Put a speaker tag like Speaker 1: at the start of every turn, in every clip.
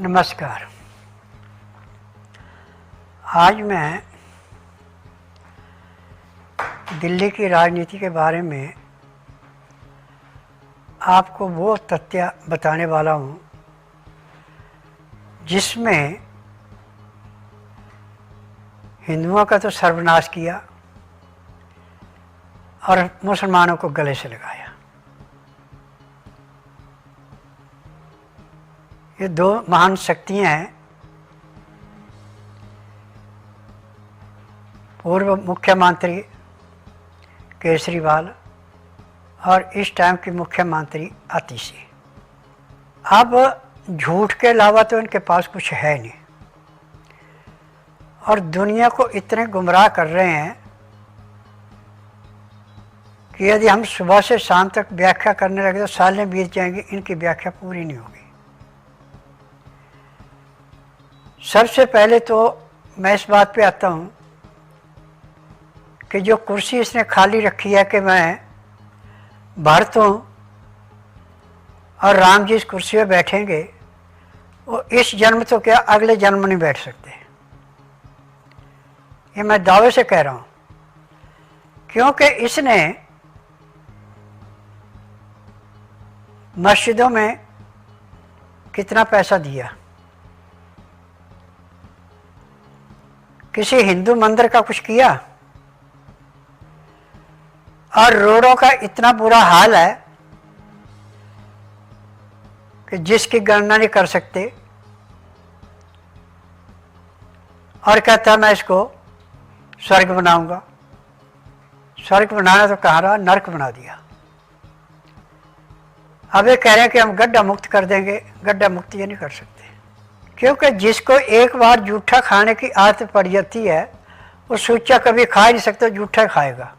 Speaker 1: नमस्कार। आज मैं दिल्ली की राजनीति के बारे में आपको वो तथ्य बताने वाला हूँ जिसमें हिंदुओं का तो सर्वनाश किया और मुसलमानों को गले से लगाया। ये दो महान शक्तियाँ हैं। पूर्व मुख्यमंत्री केजरीवाल और इस टाइम की मुख्यमंत्री आतिशी। अब झूठ के अलावा तो इनके पास कुछ है नहीं और दुनिया को इतने गुमराह कर रहे हैं कि यदि हम सुबह से शाम तक व्याख्या करने लगे तो सालें बीत जाएंगी, इनकी व्याख्या पूरी नहीं होगी। सबसे पहले तो मैं इस बात पे आता हूँ कि जो कुर्सी इसने खाली रखी है कि मैं भरत हूँ और राम जी इस कुर्सी पे बैठेंगे, वो इस जन्म तो क्या अगले जन्म नहीं बैठ सकते। ये मैं दावे से कह रहा हूँ, क्योंकि इसने मस्जिदों में कितना पैसा दिया, किसी हिंदू मंदिर का कुछ किया, और रोडों का इतना बुरा हाल है कि जिसकी गणना नहीं कर सकते। और कहता मैं इसको स्वर्ग बनाऊंगा। स्वर्ग बनाना तो कहाँ रहा, नरक बना दिया। अब ये कह रहे हैं कि हम गड्ढा मुक्त कर देंगे। गड्ढा मुक्त ये नहीं कर सकते, क्योंकि जिसको एक बार जूठा खाने की आदत पड़ जाती है वो सूचा कभी खा ही नहीं सकता, जूठा खाएगा।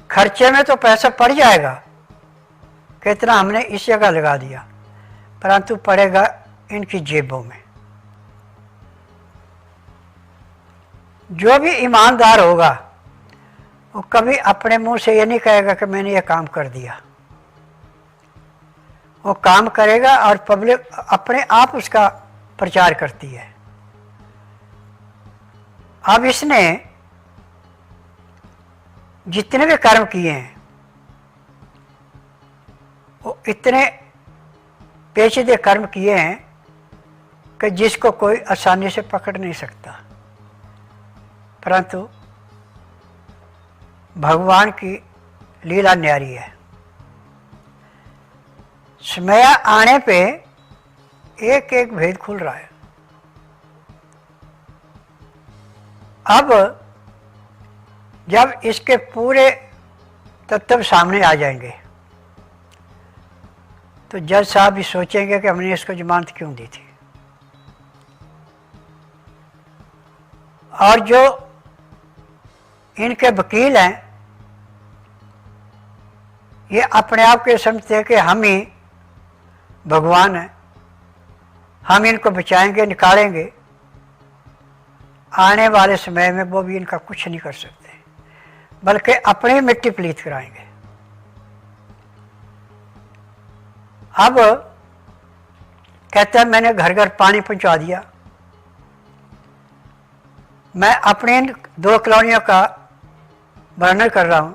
Speaker 1: खर्चे में तो पैसा पड़ जाएगा, कितना हमने इस जगह लगा दिया, परंतु पड़ेगा इनकी जेबों में। जो भी ईमानदार होगा वो कभी अपने मुंह से ये नहीं कहेगा कि मैंने ये काम कर दिया। वो काम करेगा और पब्लिक अपने आप उसका प्रचार करती है। अब इसने जितने भी कर्म किए हैं वो इतने पेचीदे कर्म किए हैं कि जिसको कोई आसानी से पकड़ नहीं सकता। परंतु भगवान की लीला न्यारी है। समय आने पे एक एक भेद खुल रहा है। अब जब इसके पूरे तत्व सामने आ जाएंगे तो जज साहब भी सोचेंगे कि हमने इसको जमानत क्यों दी थी। और जो इनके वकील हैं ये अपने आप के समझते हैं कि हम ही भगवान हैं, हम इनको बचाएंगे, निकालेंगे। आने वाले समय में वो भी इनका कुछ नहीं कर सकते, बल्कि अपनी मिट्टी पलीत कराएंगे। अब कहता है मैंने घर घर पानी पहुंचा दिया। मैं अपने इन दो कॉलोनियों का वर्णन कर रहा हूं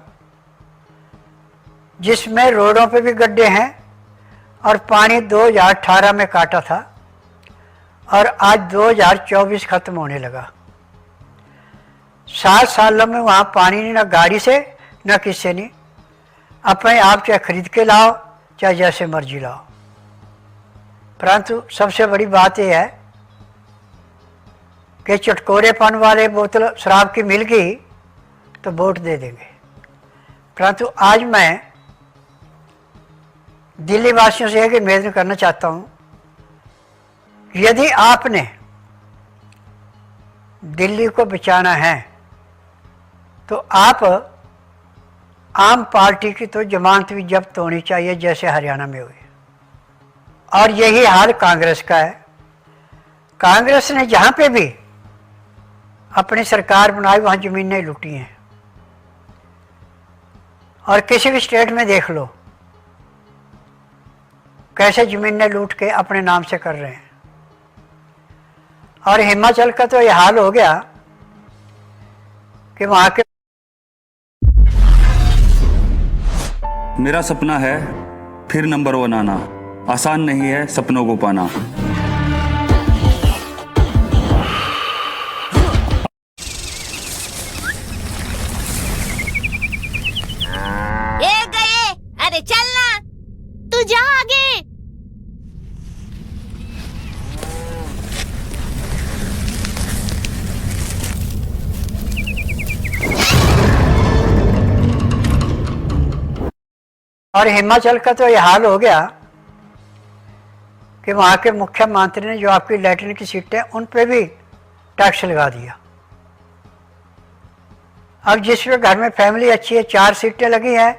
Speaker 1: जिसमें रोडों पे भी गड्ढे हैं और पानी 2018 में काटा था और आज 2024 खत्म होने लगा। 7 सालों में वहाँ पानी नहीं, ना गाड़ी से ना किससे नहीं। अपने आप चाहे खरीद के लाओ चाहे जैसे मर्जी लाओ। परंतु सबसे बड़ी बात यह है कि चटकोरेपन वाले बोतल शराब की मिल गई तो वोट दे देंगे। परंतु आज मैं दिल्ली वासियों से एक निवेदन करना चाहता हूँ, यदि आपने दिल्ली को बचाना है तो आप आम पार्टी की तो जमानत भी जब्त होनी चाहिए जैसे हरियाणा में हुई। और यही हाल कांग्रेस का है। कांग्रेस ने जहाँ पे भी अपनी सरकार बनाई वहाँ ज़मीनें लूटी हैं। और किसी भी स्टेट में देख लो, कैसे जमीनें लूट के अपने नाम से कर रहे हैं। और हिमाचल का तो ये हाल हो गया कि वहाँ के
Speaker 2: मेरा सपना है फिर नंबर 1 आना, आसान नहीं है सपनों को पाना।
Speaker 3: ए गए, अरे चलना, तू जा आगे।
Speaker 1: और हिमाचल का तो ये हाल हो गया कि वहाँ के मुख्यमंत्री ने जो आपकी लैट्रिन की सीटें उन पे भी टैक्स लगा दिया। अब जिसमें घर में फैमिली अच्छी है, 4 सीटें लगी हैं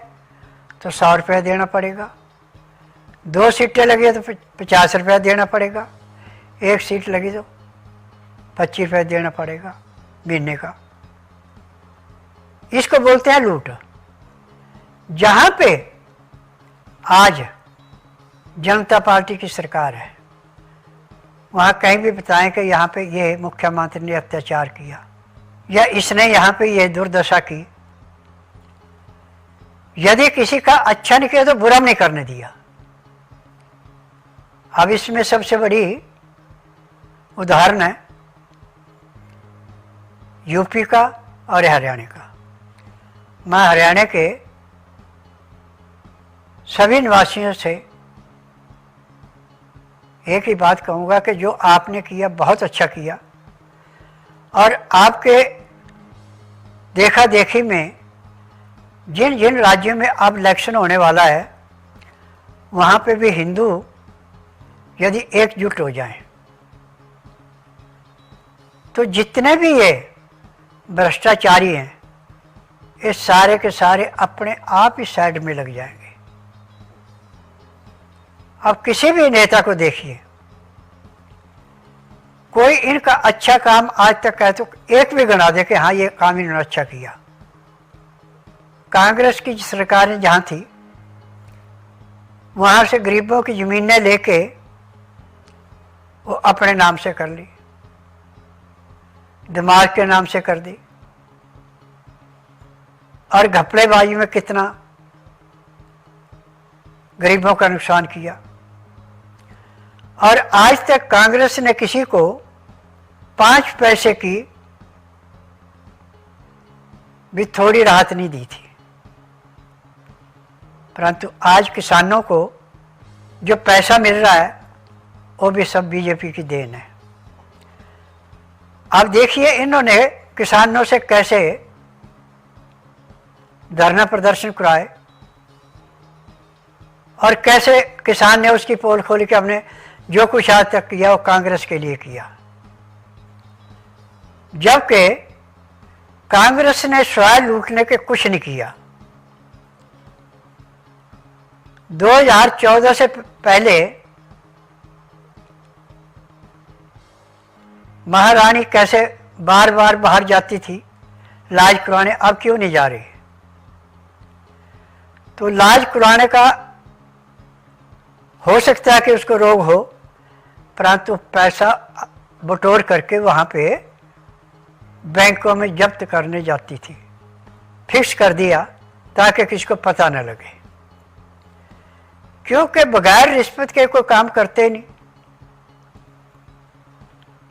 Speaker 1: तो 100 रुपये देना पड़ेगा, 2 सीटें लगी है तो 50 रुपये देना पड़ेगा, 1 सीट लगी तो 25 रुपये देना पड़ेगा महीने का। इसको बोलते हैं लूट। जहाँ पे आज जनता पार्टी की सरकार है वहाँ कहीं भी बताएं कि यहाँ पे ये मुख्यमंत्री ने अत्याचार किया या इसने यहाँ पे ये दुर्दशा की। यदि किसी का अच्छा नहीं किया तो बुरा नहीं करने दिया। अब इसमें सबसे बड़ी उदाहरण है यूपी का और हरियाणा का। मैं हरियाणा के सभी निवासियों से एक ही बात कहूँगा कि जो आपने किया बहुत अच्छा किया, और आपके देखा देखी में जिन जिन राज्यों में अब इलेक्शन होने वाला है वहाँ पे भी हिंदू यदि एकजुट हो जाएं तो जितने भी ये भ्रष्टाचारी हैं ये सारे के सारे अपने आप ही साइड में लग जाएंगे। अब किसी भी नेता को देखिए, कोई इनका अच्छा काम आज तक कहे तो एक भी गिना दे कि हाँ ये काम इन्होंने अच्छा किया। कांग्रेस की सरकारें जहाँ थी वहाँ से गरीबों की ज़मीनें लेके वो अपने नाम से कर ली, दिमाग के नाम से कर दी, और घपलेबाजी में कितना गरीबों का नुकसान किया। और आज तक कांग्रेस ने किसी को 5 पैसे की भी थोड़ी राहत नहीं दी थी, परंतु आज किसानों को जो पैसा मिल रहा है वो भी सब बीजेपी की देन है। अब देखिए इन्होंने किसानों से कैसे धरना प्रदर्शन कराए और कैसे किसान ने उसकी पोल खोली कि हमने जो कुछ आज तक किया वो कांग्रेस के लिए किया। जबकि कांग्रेस ने स्वयं लूटने के कुछ नहीं किया। 2014 से पहले महारानी कैसे बार बार बाहर जाती थी इलाज करवाने, अब क्यों नहीं जा रही? तो इलाज करवाने का हो सकता है कि उसको रोग हो, परंतु पैसा बटोर करके वहाँ पे बैंकों में जब्त करने जाती थी। फिक्स कर दिया ताकि किसी को पता न लगे, क्योंकि बगैर रिश्वत के कोई काम करते नहीं।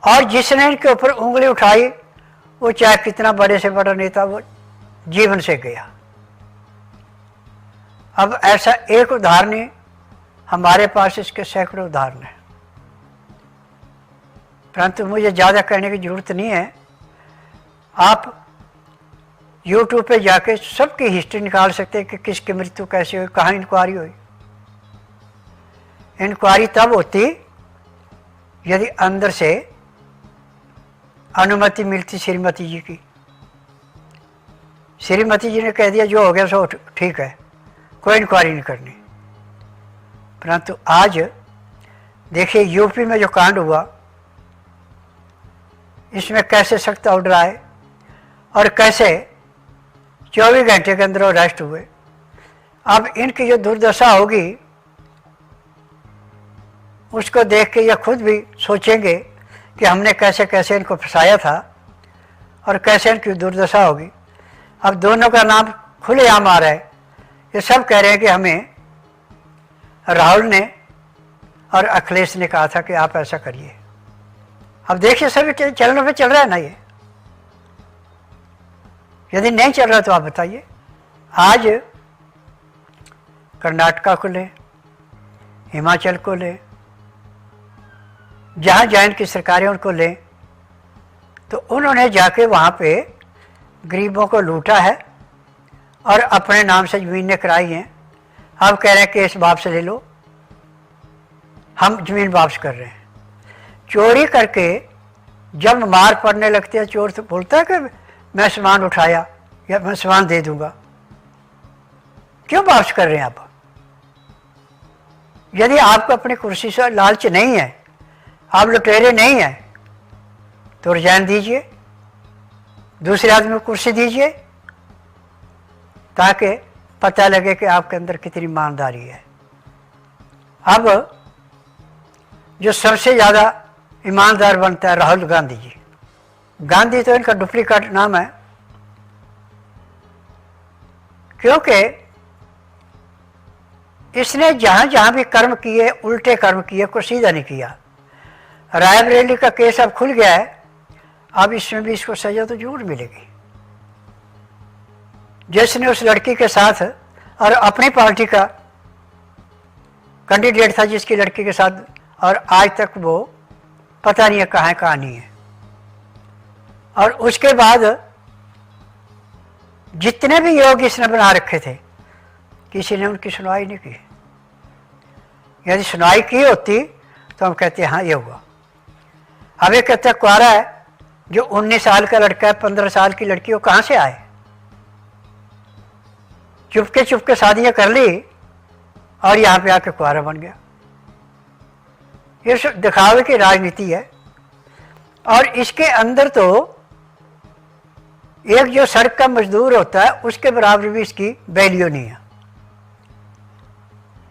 Speaker 1: और जिसने इनके ऊपर उंगली उठाई वो चाहे कितना बड़े से बड़ा नेता वो जीवन से गया। अब ऐसा एक उदाहरण नहीं, हमारे पास इसके सैकड़ों उदाहरण हैं, परंतु मुझे ज़्यादा कहने की ज़रूरत नहीं है। आप YouTube पे जाके सबकी हिस्ट्री निकाल सकते हैं कि किसकी मृत्यु कैसे हुई, कहाँ इंक्वायरी हुई। इंक्वायरी तब होती यदि अंदर से अनुमति मिलती श्रीमती जी की। श्रीमती जी ने कह दिया जो हो गया सो ठीक है, कोई इंक्वायरी नहीं करनी। परंतु आज देखिए यूपी में जो कांड हुआ, इसमें कैसे सख्त ऑर्डर आए और कैसे 24 घंटे के अंदर अरेस्ट हुए। अब इनकी जो दुर्दशा होगी उसको देख के ये खुद भी सोचेंगे कि हमने कैसे कैसे इनको फंसाया था और कैसे इनकी दुर्दशा होगी। अब दोनों का नाम खुलेआम आ रहा है, ये सब कह रहे हैं कि हमें राहुल ने और अखिलेश ने कहा था कि आप ऐसा करिए। अब देखिए सभी चलने पे चल रहा है ना ये, यदि नहीं चल रहा तो आप बताइए। आज कर्नाटका को ले, हिमाचल को ले, जहाँ जहाँ इनकी सरकारें उनको ले, तो उन्होंने जाके वहाँ पे गरीबों को लूटा है और अपने नाम से ज़मीनें कराई हैं। अब कह रहे हैं केस वापस ले लो, हम ज़मीन वापस कर रहे हैं। चोरी करके जब मार पड़ने लगती है चोर तो बोलता है कि मैं सामान उठाया या मैं सामान दे दूंगा। क्यों वापस कर रहे हैं आप? यदि आपको अपनी कुर्सी से लालच नहीं है, आप लुटेरे नहीं हैं, तो रिजाइन दीजिए, दूसरे आदमी को कुर्सी दीजिए, ताकि पता लगे कि आपके अंदर कितनी ईमानदारी है। अब जो सबसे ज़्यादा ईमानदार बनता है राहुल गांधी जी। गांधी तो इनका डुप्लीकेट नाम है, क्योंकि इसने जहाँ जहाँ भी कर्म किए उल्टे कर्म किए, को सीधा नहीं किया। रायबरेली का केस अब खुल गया है, अब इसमें भी इसको सजा तो जरूर मिलेगी। जिसने उस लड़की के साथ और अपनी पार्टी का कैंडिडेट था जिसकी लड़की के साथ, और आज तक वो पता नहीं है कहाँ कहानी है। और उसके बाद जितने भी योग इसने बना रखे थे, किसी ने उनकी सुनवाई नहीं की। यदि सुनवाई की होती तो हम कहते हैं हाँ ये हुआ। अब ये कहते कुआरा है, जो 19 साल का लड़का है, 15 साल की लड़की, वो कहाँ से आए? चुपके चुपके शादियाँ कर ली और यहाँ पे आके कुआरा बन गया। ये सब दिखावे की राजनीति है। और इसके अंदर तो एक जो सड़क का मजदूर होता है उसके बराबर भी इसकी वैल्यू नहीं है।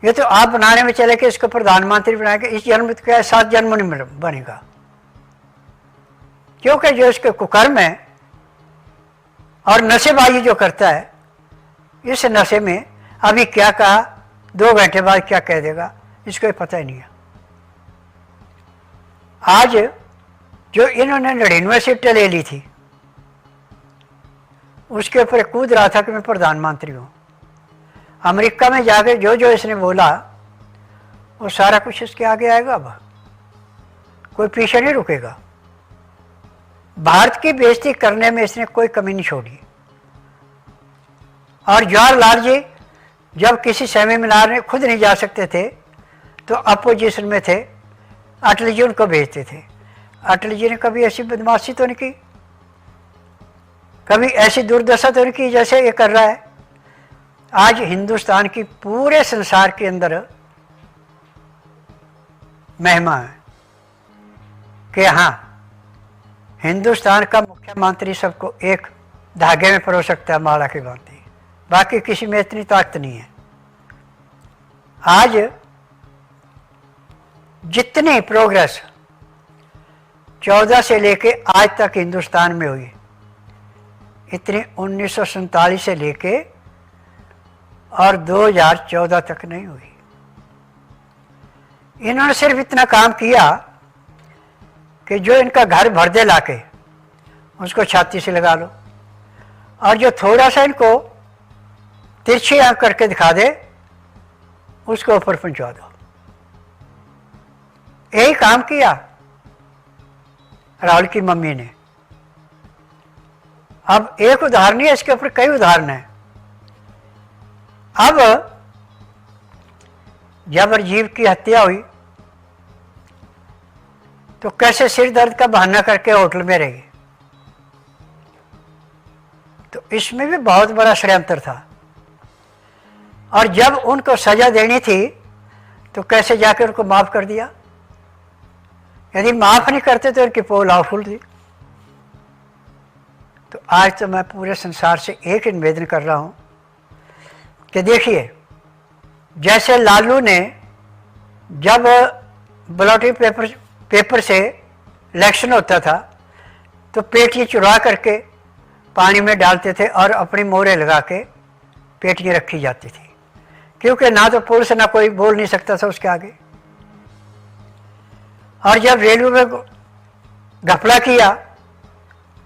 Speaker 1: ये तो आप बनाने में चले कि इसको प्रधानमंत्री बनाएंगे, इस जन्म में तो क्या 7 जन्म नहीं बनेगा, क्योंकि जो इसके कुकर्म है और नशेबाजी जो करता है, इस नशे में अभी क्या कहा, 2 घंटे बाद क्या कह देगा, इसको पता ही नहीं है। आज जो इन्होंने 99 सीटें ले ली थी, उसके ऊपर कूद रहा था कि मैं प्रधानमंत्री हूँ। अमेरिका में जाके जो जो इसने बोला वो सारा कुछ इसके आगे आएगा। अब कोई पीछे नहीं रुकेगा। भारत की बेइज्जती करने में इसने कोई कमी नहीं छोड़ी। और जवाहरलाल जी जब किसी सेमिनार में खुद नहीं जा सकते थे तो अपोजिशन में थे, अटल जी उनको भेजते थे। अटल जी ने कभी ऐसी बदमाशी तो नहीं की, कभी ऐसी दुर्दशा तो नहीं की जैसे ये कर रहा है। आज हिंदुस्तान की पूरे संसार के अंदर महिमा है कि हाँ, हिंदुस्तान का मुख्यमंत्री सबको एक धागे में परो सकता है माला की भांति, बाकी किसी में इतनी ताकत नहीं है। आज जितनी प्रोग्रेस 14 से लेके आज तक हिंदुस्तान में हुई, इतनी 1947 से लेके और 2014 तक नहीं हुई। इन्होंने सिर्फ इतना काम किया कि जो इनका घर भर दे लाके उसको छाती से लगा लो, और जो थोड़ा सा इनको तिरछी आंख करके दिखा दे उसको ऊपर पहुंचा दो। यही काम किया राहुल की मम्मी ने। अब एक उदाहरण नहीं है, इसके ऊपर कई उदाहरण हैं। अब जब राजीव की हत्या हुई तो कैसे सिर दर्द का बहाना करके होटल में रह गए, तो इसमें भी बहुत बड़ा षड्यंत्र था। और जब उनको सजा देनी थी तो कैसे जाकर उनको माफ कर दिया। यदि माफ नहीं करते तो उनकी पोल आउट खुल दी। तो आज तो मैं पूरे संसार से एक निवेदन कर रहा हूं कि देखिए, जैसे लालू ने जब ब्लॉटिंग पेपर से इलेक्शन होता था तो पेटियाँ चुरा करके पानी में डालते थे और अपनी मोहरें लगा के पेटियाँ रखी जाती थी, क्योंकि ना तो पुलिस ना कोई बोल नहीं सकता था उसके आगे। और जब रेलवे में घपला किया,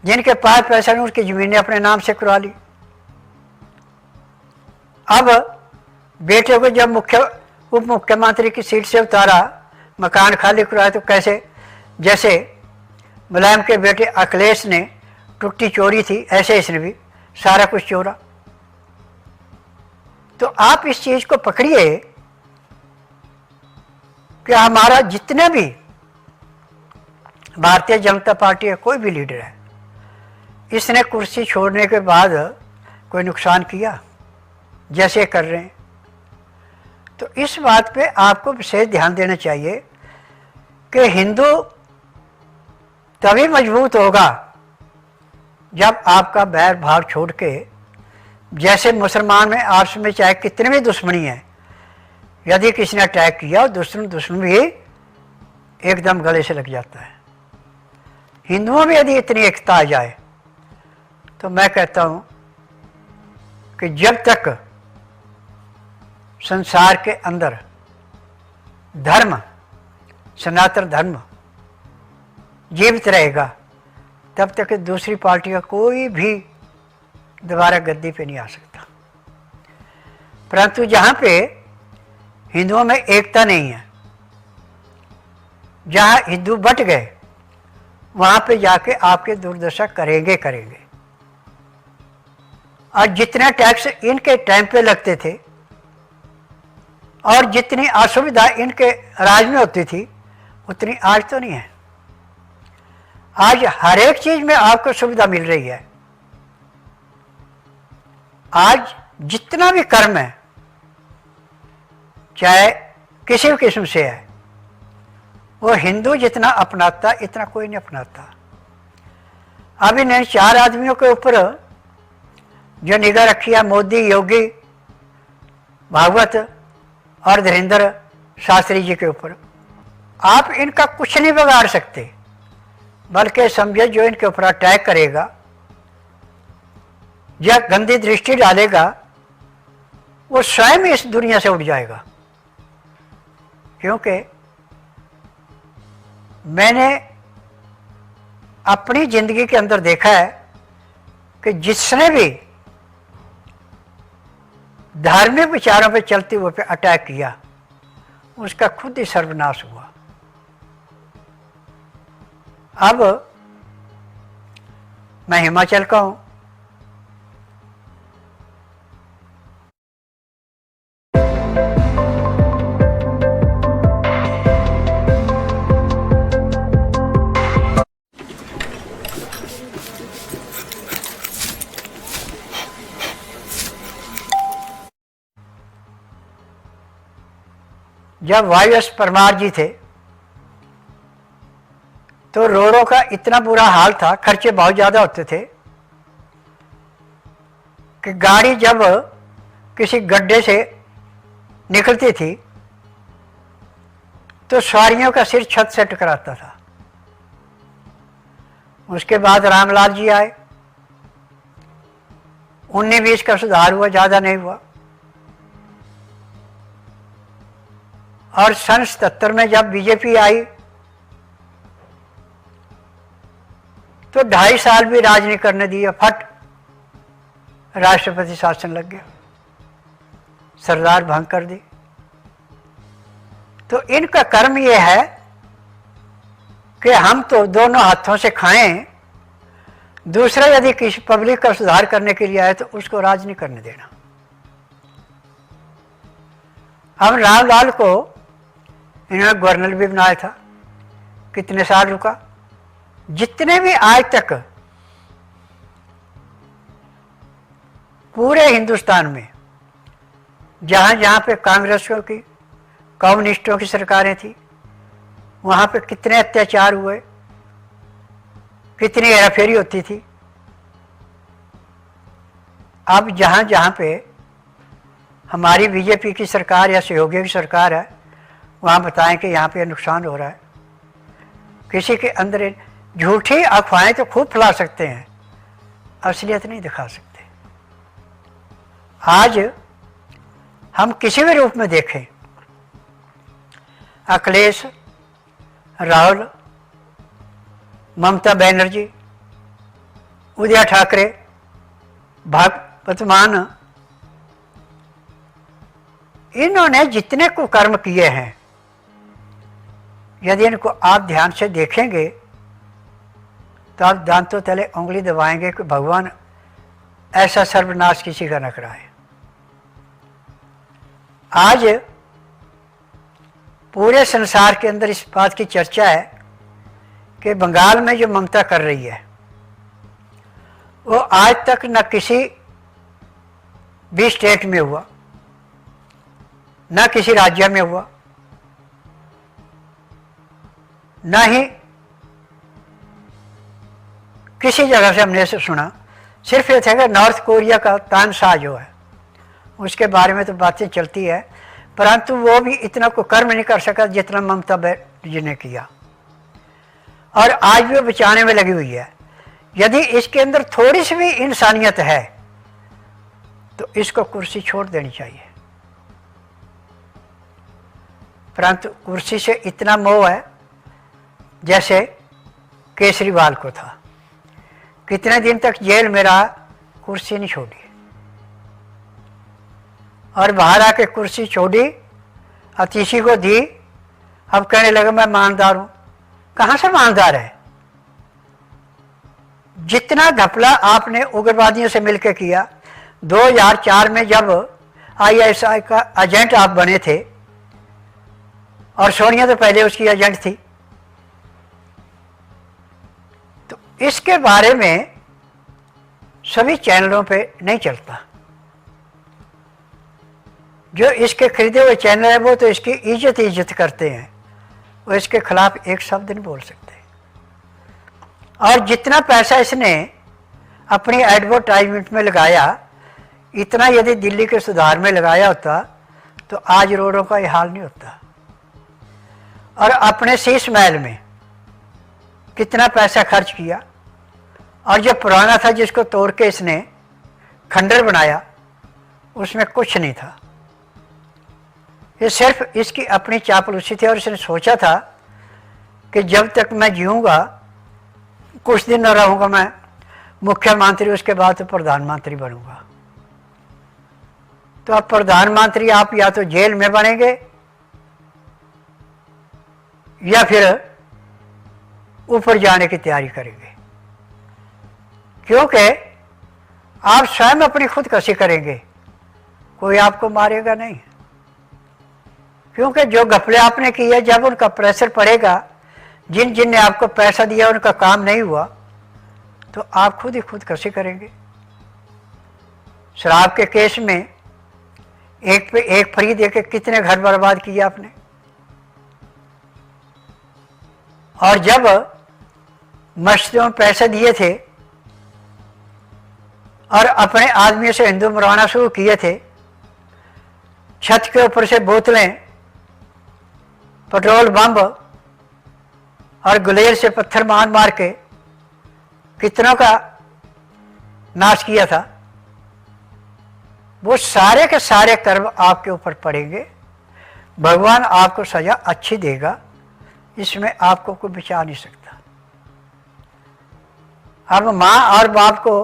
Speaker 1: जिनके पास पैसा नहीं उसकी ज़मीनें अपने नाम से करवा ली। अब बेटे को जब उप मुख्यमंत्री की सीट से उतारा, मकान खाली करवाया, तो कैसे जैसे मुलायम के बेटे अखिलेश ने टुट्टी चोरी थी, ऐसे इसने भी सारा कुछ चोरा। तो आप इस चीज़ को पकड़िए कि हमारा जितने भी भारतीय जनता पार्टी का कोई भी लीडर है, इसने कुर्सी छोड़ने के बाद कोई नुकसान किया जैसे कर रहे हैं। तो इस बात पे आपको विशेष ध्यान देना चाहिए कि हिंदू तभी मजबूत होगा जब आपका बैर भाव छोड़ के, जैसे मुसलमान में आपस में चाहे कितने भी दुश्मनी है, यदि किसी ने अटैक किया दुश्मन भी एकदम गले से लग जाता है। हिंदुओं में यदि इतनी एकता आ जाए तो मैं कहता हूँ कि जब तक संसार के अंदर धर्म, सनातन धर्म जीवित रहेगा, तब तक दूसरी पार्टी का कोई भी दोबारा गद्दी पे नहीं आ सकता। परंतु जहाँ पे हिंदुओं में एकता नहीं है, जहाँ हिंदू बट गए, वहाँ पे जाके आपके दुर्दशा करेंगे। और जितने टैक्स इनके टाइम पे लगते थे और जितनी असुविधा इनके राज में होती थी, उतनी आज तो नहीं है। आज हर एक चीज में आपको सुविधा मिल रही है। आज जितना भी कर्म है, चाहे किसी भी किस्म से है, वो हिंदू जितना अपनाता इतना कोई नहीं अपनाता। अब इन 4 आदमियों के ऊपर जो निगाह रखी है, मोदी, योगी, भागवत और धीरेन्द्र शास्त्री जी के ऊपर, आप इनका कुछ नहीं बिगाड़ सकते। बल्कि समझे जो इनके ऊपर अटैक करेगा या गंदी दृष्टि डालेगा, वो स्वयं इस दुनिया से उठ जाएगा। क्योंकि मैंने अपनी जिंदगी के अंदर देखा है कि जिसने भी धार्मिक विचारों पे चलते हुए पे अटैक किया, उसका खुद ही सर्वनाश हुआ। अब मैं हिमाचल का हूं, जब वाईएस परमार जी थे तो रोडों का इतना बुरा हाल था, खर्चे बहुत ज़्यादा होते थे कि गाड़ी जब किसी गड्ढे से निकलती थी तो सवारियों का सिर छत से टकराता था। उसके बाद रामलाल जी आए, 19-20 का सुधार हुआ, ज़्यादा नहीं हुआ। और सन 77 में जब बीजेपी आई तो 2.5 साल भी राज नहीं करने दिया, फट राष्ट्रपति शासन लग गया, सरदार भंग कर दी। तो इनका कर्म यह है कि हम तो दोनों हाथों से खाएं, दूसरा यदि किसी पब्लिक का सुधार करने के लिए आए तो उसको राज नहीं करने देना। हम रामलाल को इन्होंने गवर्नर भी बनाया था, कितने साल रुका। जितने भी आज तक पूरे हिंदुस्तान में जहाँ जहाँ पे कांग्रेसियों की, कम्युनिस्टों की सरकारें थी, वहाँ पे कितने अत्याचार हुए, कितनी हेराफेरी होती थी। अब जहाँ जहाँ पे हमारी बीजेपी की सरकार या सहयोगी की सरकार है, वहाँ बताएं कि यहाँ पे नुकसान हो रहा है। किसी के अंदर झूठी अफवाहें तो खूब फैला सकते हैं, असलियत नहीं दिखा सकते। आज हम किसी भी रूप में देखें, अखिलेश, राहुल, ममता बनर्जी, उदय ठाकरे, वर्तमान, इन्होंने जितने कुकर्म किए हैं, यदि इनको आप ध्यान से देखेंगे तो आप दांतों तले उंगली दबाएंगे कि भगवान ऐसा सर्वनाश किसी का न कराए। आज पूरे संसार के अंदर इस बात की चर्चा है कि बंगाल में जो ममता कर रही है वो आज तक न किसी भी स्टेट में हुआ, न किसी राज्य में हुआ, न ही किसी जगह से हमने इसे सुना। सिर्फ ये था कि नॉर्थ कोरिया का तानशाह जो है उसके बारे में तो बातें चलती है, परंतु वो भी इतना कोई कर्म नहीं कर सका जितना ममता बनर्जी ने किया, और आज भी वो बचाने में लगी हुई है। यदि इसके अंदर थोड़ी सी भी इंसानियत है तो इसको कुर्सी छोड़ देनी चाहिए, परंतु कुर्सी से इतना मोह है जैसे केजरीवाल को था। कितने दिन तक जेल में रहा, कुर्सी नहीं छोड़ी, और बाहर आके कुर्सी छोड़ी, अतिशी को दी, अब कहने लगा मैं ईमानदार हूं। कहां से ईमानदार है? जितना घपला आपने उग्रवादियों से मिलकर किया, 2004 में जब ISI का एजेंट आप बने थे, और सोनिया तो पहले उसकी एजेंट थी, तो इसके बारे में सभी चैनलों पे नहीं चलता। जो इसके खरीदे हुए चैनल है वो तो इसकी इज्जत करते हैं, वो इसके खिलाफ एक शब्द नहीं बोल सकते। और जितना पैसा इसने अपनी एडवर्टाइजमेंट में लगाया, इतना यदि दिल्ली के सुधार में लगाया होता तो आज रोडों का ये हाल नहीं होता। और अपने शीश महल में कितना पैसा खर्च किया, और जो पुराना था जिसको तोड़ के इसने खंडर बनाया उसमें कुछ नहीं था। ये सिर्फ इसकी अपनी चापलूसी थी, और इसने सोचा था कि जब तक मैं जीऊँगा, कुछ दिन न रहूँगा मैं मुख्यमंत्री, उसके बाद तो प्रधानमंत्री बनूंगा। तो अब प्रधानमंत्री आप या तो जेल में बनेंगे या फिर ऊपर जाने की तैयारी करेंगे, क्योंकि आप स्वयं अपनी खुदकशी करेंगे, कोई आपको मारेगा नहीं। क्योंकि जो घपले आपने किए, जब उनका प्रेशर पड़ेगा, जिन ने आपको पैसा दिया उनका काम नहीं हुआ, तो आप खुद ही खुदकशी करेंगे। शराब के केस में एक पे एक फ्री देके कितने घर बर्बाद किए आपने। और जब मस्जिदों में पैसे दिए थे और अपने आदमियों से हिंदू मरवाना शुरू किए थे, छत के ऊपर से बोतलें, पेट्रोल बम और गुलेल से पत्थर मार मार के कितनों का नाश किया था, वो सारे के सारे कर्म आपके ऊपर पड़ेंगे। भगवान आपको सजा अच्छी देगा, इसमें आपको कोई बचा नहीं सकता। अब माँ और बाप को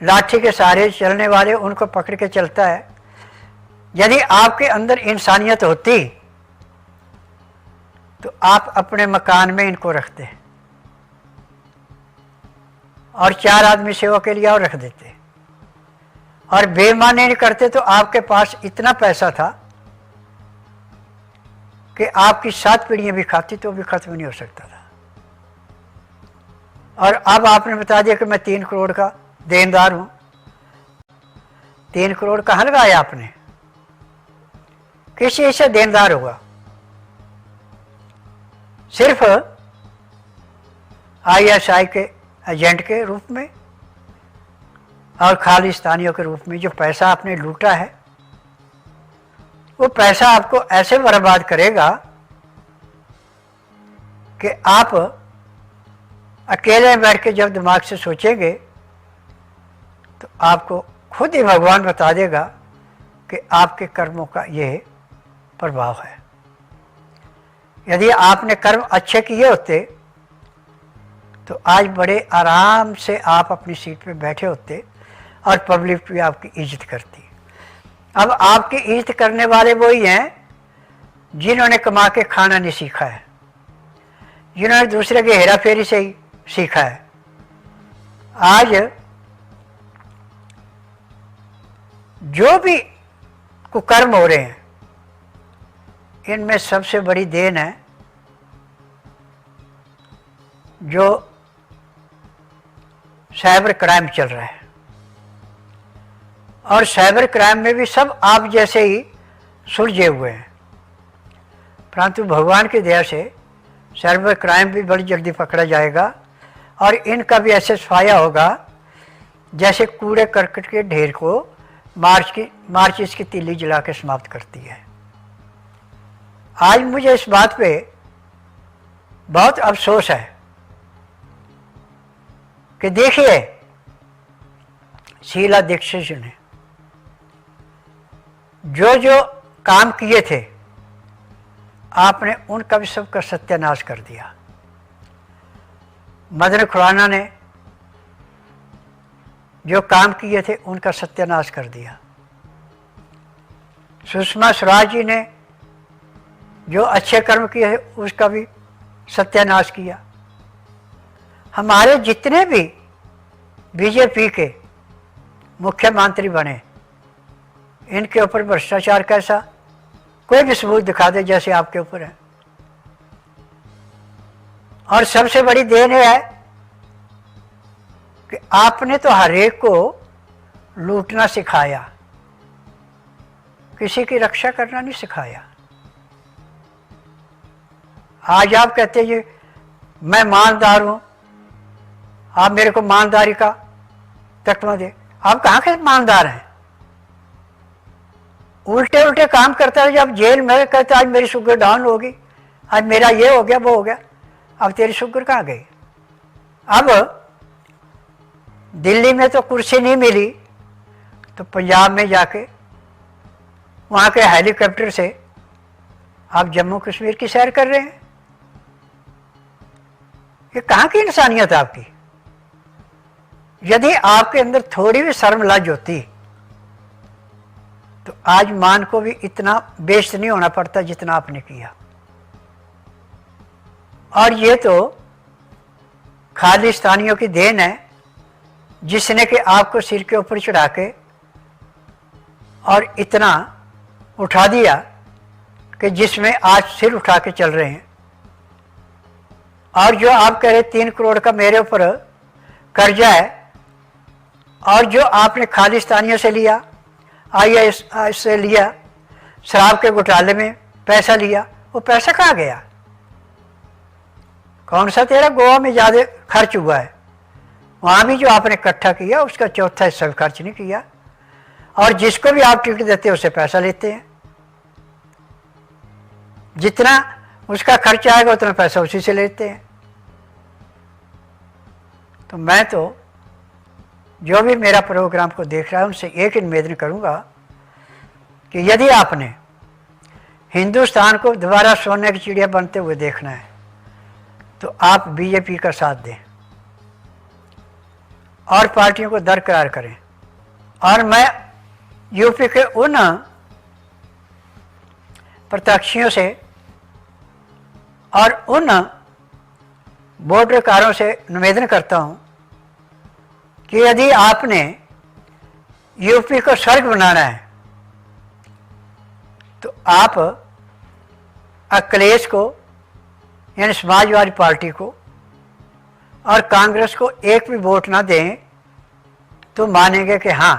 Speaker 1: लाठी के सहारे चलने वाले उनको पकड़ के चलता है। यदि आपके अंदर इंसानियत होती तो आप अपने मकान में इनको रखते और 4 आदमी सेवा के लिए और रख देते, और बेईमानी नहीं करते तो आपके पास इतना पैसा था कि आपकी 7 पीढ़ियां भी खाती तो भी खत्म नहीं हो सकता था। और अब आपने बता दिया कि मैं 3 करोड़ का देनदार हूं। 3 करोड़ कहाँ लगाया आपने? किस चीज से देनदार होगा? सिर्फ ISI के एजेंट के रूप में और खालिस्तानियों के रूप में जो पैसा आपने लूटा है, वो पैसा आपको ऐसे बर्बाद करेगा कि आप अकेले बैठ के जब दिमाग से सोचेंगे तो आपको खुद ही भगवान बता देगा कि आपके कर्मों का ये प्रभाव है। यदि आपने कर्म अच्छे किए होते तो आज बड़े आराम से आप अपनी सीट पे बैठे होते और पब्लिक भी आपकी इज्जत करती। अब आपकी इज्जत करने वाले वही हैं जिन्होंने कमा के खाना नहीं सीखा है, जिन्होंने दूसरे के हेरा फेरी से ही सीखा है। आज जो भी कुकर्म हो रहे हैं, इनमें सबसे बड़ी देन है जो साइबर क्राइम चल रहा है। और साइबर क्राइम में भी सब आप जैसे ही सुलझे हुए हैं, परंतु भगवान की दया से साइबर क्राइम भी बड़ी जल्दी पकड़ा जाएगा और इनका भी ऐसे सफाया होगा जैसे कूड़े करकट के ढेर को मार्चिस की तीली जला के समाप्त करती है। आज मुझे इस बात पे बहुत अफसोस है कि देखिए शीला दीक्षित ने जो जो काम किए थे आपने उनका भी सबका सत्यानाश कर दिया। मदन खुराना ने जो काम किए थे उनका सत्यानाश कर दिया। सुषमा स्वराज जी ने जो अच्छे कर्म किए उसका भी सत्यानाश किया। हमारे जितने भी बीजेपी के मुख्यमंत्री बने, इनके ऊपर भ्रष्टाचार कैसा, कोई भी सबूत दिखा दे जैसे आपके ऊपर है। और सबसे बड़ी देन है कि आपने तो हर एक को लूटना सिखाया, किसी की रक्षा करना नहीं सिखाया। आज आप कहते हैं मैं ईमानदार हूं, आप मेरे को ईमानदारी का तकमा दे। आप कहाँ के ईमानदार हैं? उल्टे उल्टे काम करता है। जब जेल में कहते आज मेरी शुगर डाउन होगी, आज मेरा ये हो गया वो हो गया, अब तेरी शुगर कहाँ गई? अब दिल्ली में तो कुर्सी नहीं मिली तो पंजाब में जाके वहाँ के हेलीकॉप्टर से आप जम्मू कश्मीर की सैर कर रहे हैं। ये कहाँ की इंसानियत आपकी? यदि आपके अंदर थोड़ी भी शर्म लज होती तो आज मान को भी इतना बेइज्जत नहीं होना पड़ता जितना आपने किया। और ये तो खालिस्तानियों की देन है जिसने कि आपको सिर के ऊपर चढ़ा के और इतना उठा दिया कि जिसमें आज सिर उठा के चल रहे हैं। और जो आप कह रहे 3 करोड़ का मेरे ऊपर कर्जा है, और जो आपने खालिस्तानियों से लिया, IAS से लिया, शराब के घोटाले में पैसा लिया, वो पैसा कहाँ गया? कौन सा तेरा गोवा में ज़्यादा खर्च हुआ है? वहाँ भी जो आपने इकट्ठा किया उसका चौथा हिस्सा भी खर्च नहीं किया। और जिसको भी आप टिकट देते हैं उससे पैसा लेते हैं। जितना उसका खर्च आएगा उतना पैसा उसी से लेते हैं। तो मैं तो जो भी मेरा प्रोग्राम को देख रहा है उनसे एक ही निवेदन करूंगा कि यदि आपने हिंदुस्तान को दोबारा सोने की चिड़िया बनते हुए देखना है तो आप बीजेपी का साथ दें और पार्टियों को दरकिरार करें। और मैं यूपी के उन प्रत्याशियों से और उन वोटरकारों से निवेदन करता हूं कि यदि आपने यूपी को स्वर्ग बनाना है तो आप अखिलेश को यानी समाजवादी पार्टी को और कांग्रेस को एक भी वोट ना दें तो मानेंगे कि हाँ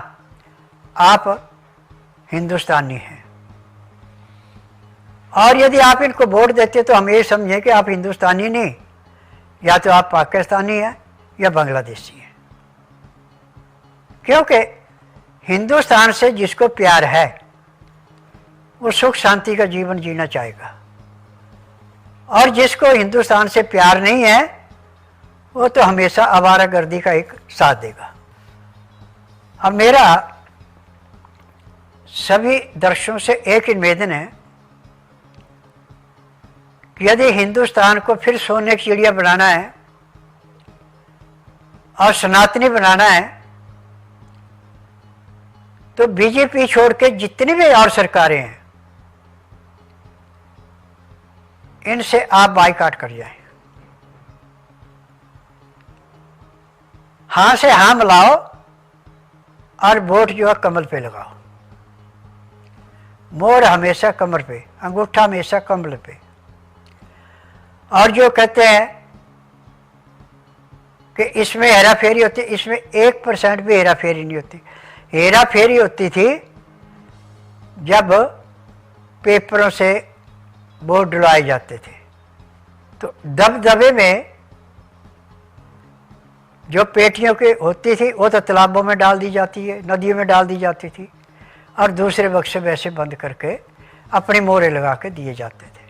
Speaker 1: आप हिंदुस्तानी हैं। और यदि आप इनको वोट देते तो हम ये समझें कि आप हिंदुस्तानी नहीं, या तो आप पाकिस्तानी हैं या बांग्लादेशी हैं। क्योंकि हिंदुस्तान से जिसको प्यार है वो सुख शांति का जीवन जीना चाहेगा। और जिसको हिंदुस्तान से प्यार नहीं है वो तो हमेशा आवारागर्दी का एक साथ देगा। अब मेरा सभी दर्शकों से एक निवेदन है कि यदि हिंदुस्तान को फिर सोने की चिड़िया बनाना है और सनातनी बनाना है तो बीजेपी छोड़ के जितनी भी और सरकारें हैं इनसे आप बाइकाट कर जाएं। हाँ से हाँ मिलाओ और वोट जो है कमल पे लगाओ। मोर हमेशा कमर पे, अंगूठा हमेशा कमल पे। और जो कहते हैं कि इसमें हेरा फेरी होती, इसमें 1% भी हेरा फेरी नहीं होती। हेरा फेरी होती थी जब पेपरों से वोट डलवाए जाते थे, तो दबदबे में जो पेटियों की होती थी वो तो तालाबों में डाल दी जाती है, नदियों में डाल दी जाती थी, और दूसरे बक्से वैसे बंद करके अपनी मोहरें लगा के दिए जाते थे।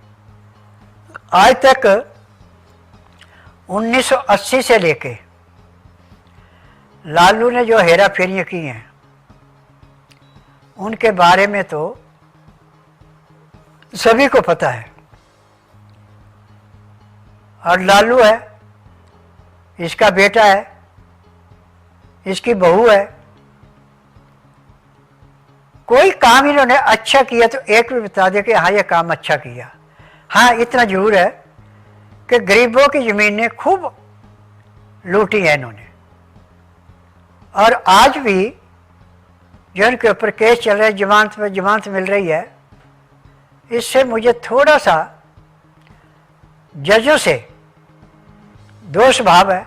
Speaker 1: आज तक 1980 से लेके लालू ने जो हेरा फेरियाँ की हैं उनके बारे में तो सभी को पता है। और लालू है, इसका बेटा है, इसकी बहू है, कोई काम इन्होंने अच्छा किया तो एक भी बता दे कि हाँ ये काम अच्छा किया। हाँ इतना जरूर है कि गरीबों की ज़मीनें खूब लूटी है इन्होंने, और आज भी जो इनके ऊपर केस चल रहे हैं, जमानत में जमानत मिल रही है, इससे मुझे थोड़ा सा जजों से दोष भाव है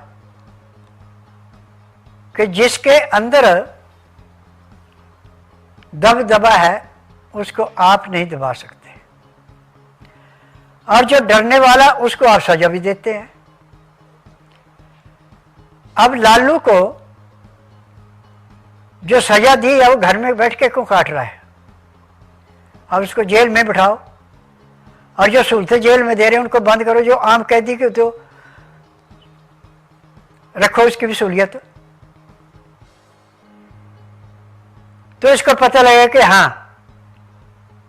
Speaker 1: कि जिसके अंदर दबदबा है उसको आप नहीं दबा सकते, और जो डरने वाला उसको आप सजा भी देते हैं। अब लालू को जो सजा दी है वो घर में बैठ के क्यों काट रहा है? अब उसको जेल में बिठाओ, और जो सहूलतें जेल में दे रहे हैं उनको बंद करो। जो आम कैदी की तो रखो, उसकी भी सहूलियत। तो इसको पता लगेगा कि हाँ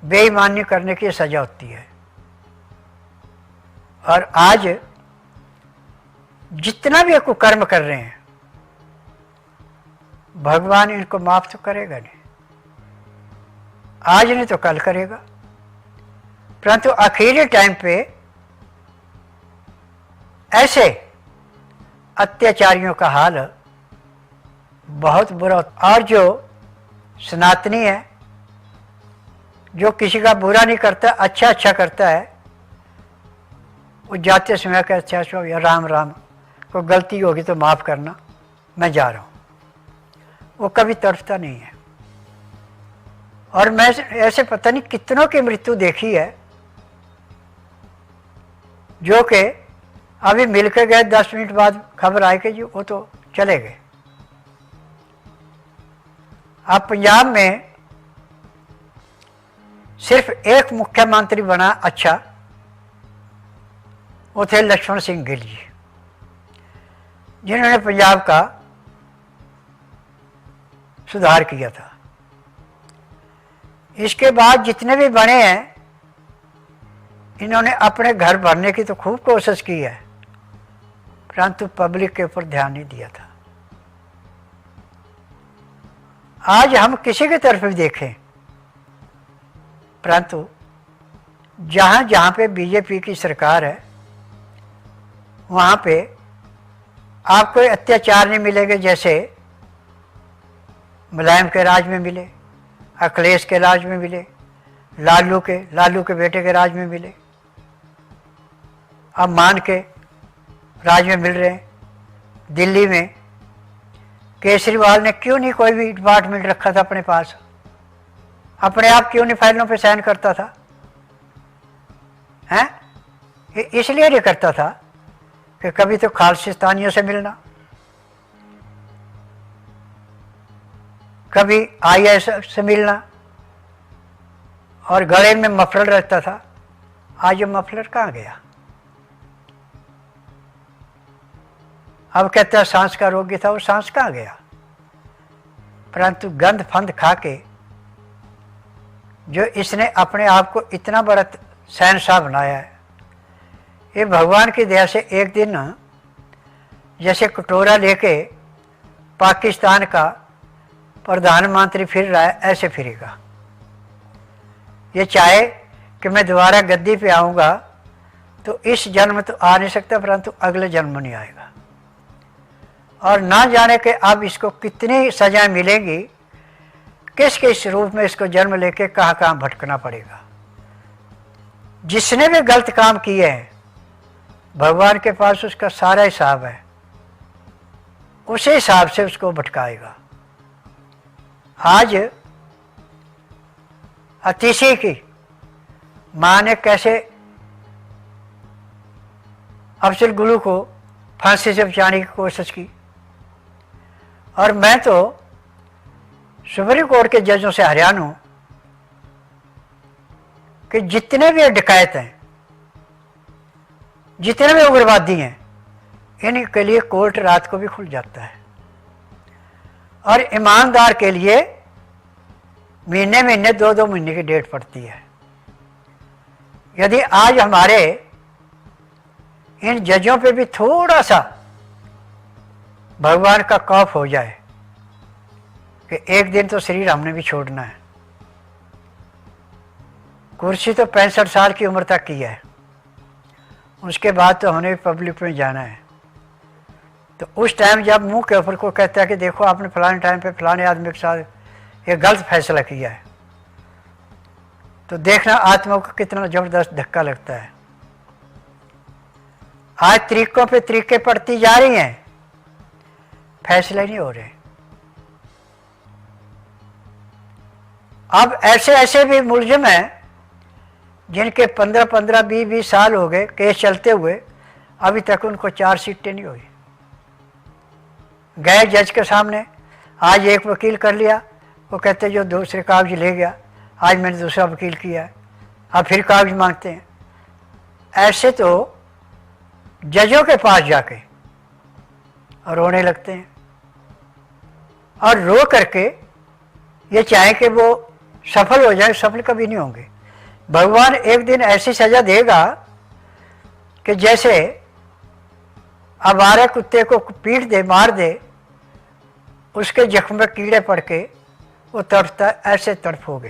Speaker 1: बेईमानी करने की सजा होती है। और आज जितना भी कुकर्म कर रहे हैं भगवान इनको माफ तो करेगा नहीं, आज नहीं तो कल करेगा। परंतु आखिरी टाइम पे ऐसे अत्याचारियों का हाल बहुत बुरा होता। और जो सनातनी है, जो किसी का बुरा नहीं करता, अच्छा अच्छा करता है, वो जाते समय का अच्छा अच्छा या राम राम, कोई गलती होगी तो माफ़ करना, मैं जा रहा हूँ, वो कभी तड़पता नहीं है। और मैं ऐसे पता नहीं कितनों की मृत्यु देखी है जो कि अभी मिल के गए, 10 मिनट बाद खबर आई कि जी वो तो चले गए। अब पंजाब में सिर्फ एक मुख्यमंत्री बना अच्छा, वो थे लक्ष्मण सिंह गिल जी, जिन्होंने पंजाब का सुधार किया था। इसके बाद जितने भी बने हैं इन्होंने अपने घर भरने की तो खूब कोशिश की है, परंतु पब्लिक के ऊपर ध्यान नहीं दिया था। आज हम किसी की तरफ भी देखें, परंतु जहाँ जहाँ पे बीजेपी की सरकार है वहाँ पे आपको अत्याचार नहीं मिलेंगे जैसे मुलायम के राज में मिले, अखिलेश के राज में मिले, लालू के बेटे के राज में मिले, अब मान के राज में मिल रहे हैं। दिल्ली में केजरीवाल ने क्यों नहीं कोई भी डिपार्टमेंट रखा था अपने पास? अपने आप क्यों नहीं फाइलों पे साइन करता था? हैं? इसलिए नहीं करता था कि कभी तो खालिस्तानियों से मिलना, कभी आईएस से मिलना, और गले में मफलर रहता था। आज ये मफलर कहाँ गया? अब कहता है सांस का रोगी था, वो सांस कहाँ गया। परंतु गंद फंद खा के जो इसने अपने आप को इतना बड़ा शहंशाह बनाया है, ये भगवान की दया से एक दिन जैसे कटोरा लेके पाकिस्तान का प्रधानमंत्री फिर रहा है, ऐसे फिरेगा। ये चाहे कि मैं दोबारा गद्दी पे आऊँगा तो इस जन्म तो आ नहीं सकता, परंतु अगले जन्म नहीं आएगा। और ना जाने के अब इसको कितनी सजाएं मिलेंगी, किस किस रूप में इसको जन्म लेके कहाँ कहाँ भटकना पड़ेगा। जिसने भी गलत काम किए हैं भगवान के पास उसका सारा हिसाब है, उसी हिसाब से उसको भटकाएगा। आज अतिशी की माँ ने कैसे अफजल गुरु को फांसी से बचाने की कोशिश की, और मैं तो सुप्रीम कोर्ट के जजों से हैरान हूँ कि जितने भी डकैत हैं, जितने भी उग्रवादी हैं, इनके लिए कोर्ट रात को भी खुल जाता है, और ईमानदार के लिए महीने महीने 2-2 महीने की डेट पड़ती है। यदि आज हमारे इन जजों पे भी थोड़ा सा भगवान का खौफ हो जाए कि एक दिन तो शरीर हमने भी छोड़ना है। कुर्सी तो 65 साल की उम्र तक की है, उसके बाद तो हमने भी पब्लिक में जाना है। तो उस टाइम जब मुंह के ऊपर को कहता है कि देखो आपने फलाने टाइम पे फलाने आदमी के साथ ये गलत फैसला किया है, तो देखना आत्मा को कितना जबरदस्त धक्का लगता है। आज तरीकों पे तरीके पड़ती जा रही हैं, फैसले नहीं हो रहे। अब ऐसे ऐसे भी मुलजिम हैं जिनके 15-15, 20-20 साल हो गए केस चलते हुए, अभी तक उनको चार्जशीटें नहीं हुई। गए जज के सामने, आज एक वकील कर लिया, वो कहते जो दूसरे कागज ले गया, आज मैंने दूसरा वकील किया है, अब फिर कागज मांगते हैं। ऐसे तो जजों के पास जाके और रोने लगते हैं, और रो करके ये चाहे कि वो सफल हो जाए, सफल कभी नहीं होंगे। भगवान एक दिन ऐसी सजा देगा कि जैसे आवारा कुत्ते को पीट दे, मार दे, उसके जख्म में कीड़े पड़ के वो तड़पता, ऐसे तड़पोगे।